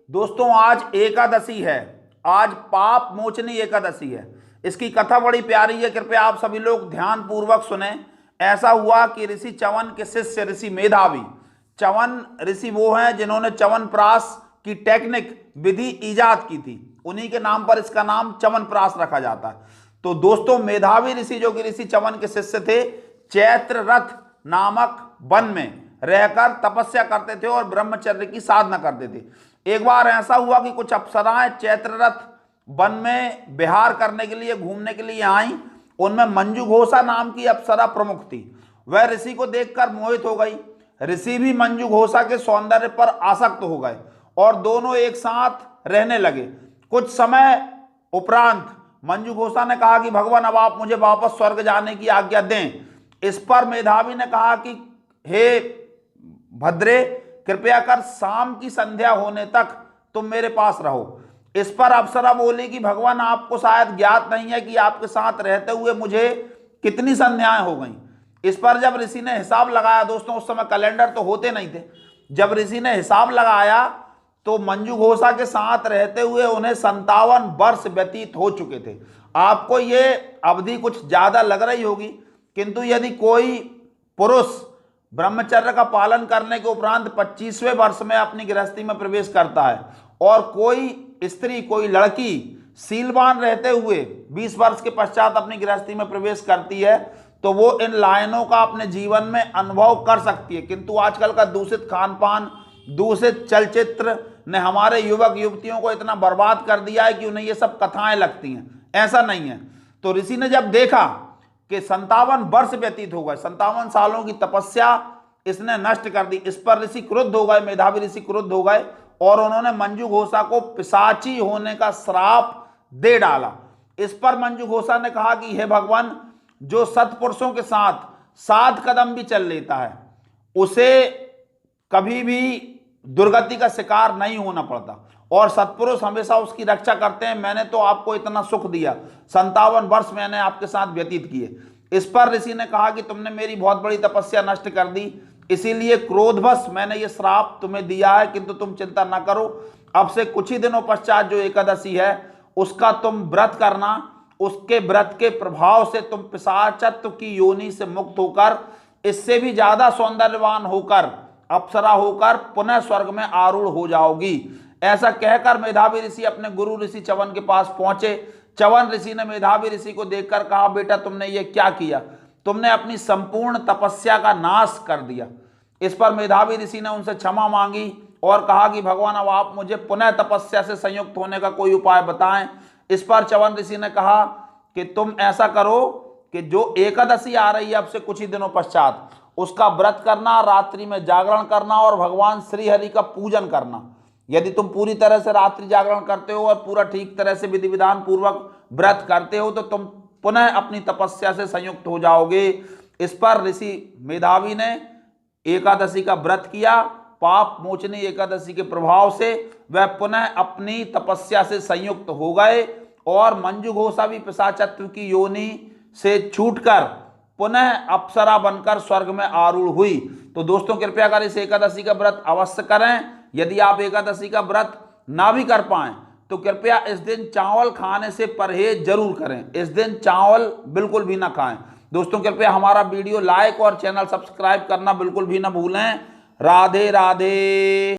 दोस्तों आज एकादशी है, आज पाप मोचनी एकादशी है। इसकी कथा बड़ी प्यारी है, कृपया आप सभी लोग ध्यान पूर्वक सुने। ऐसा हुआ कि ऋषि च्यवन के शिष्य ऋषि मेधावी, च्यवन ऋषि वो हैं जिन्होंने च्यवनप्राश की टेक्निक विधि इजाद की थी, उन्हीं के नाम पर इसका नाम च्यवनप्राश रखा जाता है। तो दोस्तों मेधावी ऋषि जो कि ऋषि च्यवन के शिष्य थे, चैत्र रथ नामक वन में रहकर तपस्या करते थे और ब्रह्मचर्य की साधना करते थे। एक बार ऐसा हुआ कि कुछ अप्सराएं चैत्ररथ वन में विहार करने के लिए, घूमने के लिए आई। उनमें मंजुघोषा नाम की अप्सरा प्रमुख थी। वह ऋषि को देखकर मोहित हो गई। ऋषि भी मंजुघोषा के सौंदर्य पर आसक्त हो गए और दोनों एक साथ रहने लगे। कुछ समय उपरांत मंजुघोषा ने कहा कि भगवान अब आप मुझे वापस स्वर्ग जाने की आज्ञा दें। इस पर मेधावी ने कहा कि हे भद्रे, कृपया कर शाम की संध्या होने तक तुम मेरे पास रहो। इस पर अप्सरा बोली कि भगवान आपको शायद ज्ञात नहीं है कि आपके साथ रहते हुए मुझे कितनी संध्याएं हो गई। इस पर जब ऋषि ने हिसाब लगाया, दोस्तों उस समय कैलेंडर तो होते नहीं थे, जब ऋषि ने हिसाब लगाया तो मंजुघोषा के साथ रहते हुए उन्हें 57 वर्ष व्यतीत हो चुके थे। आपको ये अवधि कुछ ज्यादा लग रही होगी, किंतु यदि कोई पुरुष ब्रह्मचर्य का पालन करने के उपरांत 25वें वर्ष में अपनी गृहस्थी में प्रवेश करता है और कोई स्त्री, कोई लड़की शीलवान रहते हुए 20 वर्ष के पश्चात अपनी गृहस्थी में प्रवेश करती है, तो वो इन लाइनों का अपने जीवन में अनुभव कर सकती है। किंतु आजकल का दूषित खान पान, दूषित चलचित्र ने हमारे युवक युवतियों को इतना बर्बाद कर दिया है कि उन्हें ये सब कथाएं लगती हैं। ऐसा नहीं है। तो ऋषि ने जब देखा कि 57 वर्ष व्यतीत हो गए, 57 सालों की तपस्या इसने नष्ट कर दी, इस पर ऋषि क्रुद्ध हो गए, मेधावी ऋषि क्रुद्ध हो गए और उन्होंने मंजुघोषा को पिशाची होने का श्राप दे डाला। इस पर मंजुघोषा ने कहा कि हे भगवान, जो सत्पुरुषों के साथ 7 कदम भी चल लेता है उसे कभी भी दुर्गति का शिकार नहीं होना पड़ता और सत्पुरुष हमेशा उसकी रक्षा करते हैं। मैंने तो आपको इतना सुख दिया, 57 वर्ष मैंने आपके साथ व्यतीत किए। इस पर ऋषि ने कहा कि तुमने मेरी बहुत बड़ी तपस्या नष्ट कर दी, इसीलिए क्रोधवश मैंने ये श्राप तुम्हें दिया है, किंतु तुम चिंता न करो। अब से कुछ ही दिनों पश्चात जो एकादशी है उसका तुम व्रत करना। उसके व्रत के प्रभाव से तुम पिशाचत्व की योनि से मुक्त होकर, इससे भी ज्यादा सौंदर्यवान होकर, अप्सरा होकर पुनः स्वर्ग में आरूढ़ हो जाओगी। ऐसा कहकर मेधावी ऋषि अपने गुरु ऋषि च्यवन के पास पहुंचे। च्यवन ऋषि ने मेधावी ऋषि को देखकर कहा, बेटा तुमने ये क्या किया? तुमने अपनी संपूर्ण तपस्या का नाश कर दिया। इस पर मेधावी ऋषि ने उनसे क्षमा मांगी और कहा कि भगवान अब आप मुझे पुनः तपस्या से संयुक्त होने का कोई उपाय बताएं। इस पर च्यवन ऋषि ने कहा कि तुम ऐसा करो कि जो एकादशी आ रही है अब से कुछ ही दिनों पश्चात, उसका व्रत करना, रात्रि में जागरण करना और भगवान श्री हरि का पूजन करना। यदि तुम पूरी तरह से रात्रि जागरण करते हो और पूरा ठीक तरह से विधि विधान पूर्वक व्रत करते हो तो तुम पुनः अपनी तपस्या से संयुक्त हो जाओगे। इस पर ऋषि मेधावी ने एकादशी का व्रत किया। पाप मोचनी एकादशी के प्रभाव से वह पुनः अपनी तपस्या से संयुक्त हो गए और मंजुघोषा भी पिशाचत्व की योनि से छूटकर पुनः अप्सरा बनकर स्वर्ग में आरूढ़ हुई। तो दोस्तों कृपया कर इस एकादशी का व्रत अवश्य करें। यदि आप एकादशी का व्रत ना भी कर पाएं तो कृपया इस दिन चावल खाने से परहेज जरूर करें। इस दिन चावल बिल्कुल भी ना खाएं। दोस्तों कृपया हमारा वीडियो लाइक और चैनल सब्सक्राइब करना बिल्कुल भी ना भूलें। राधे राधे।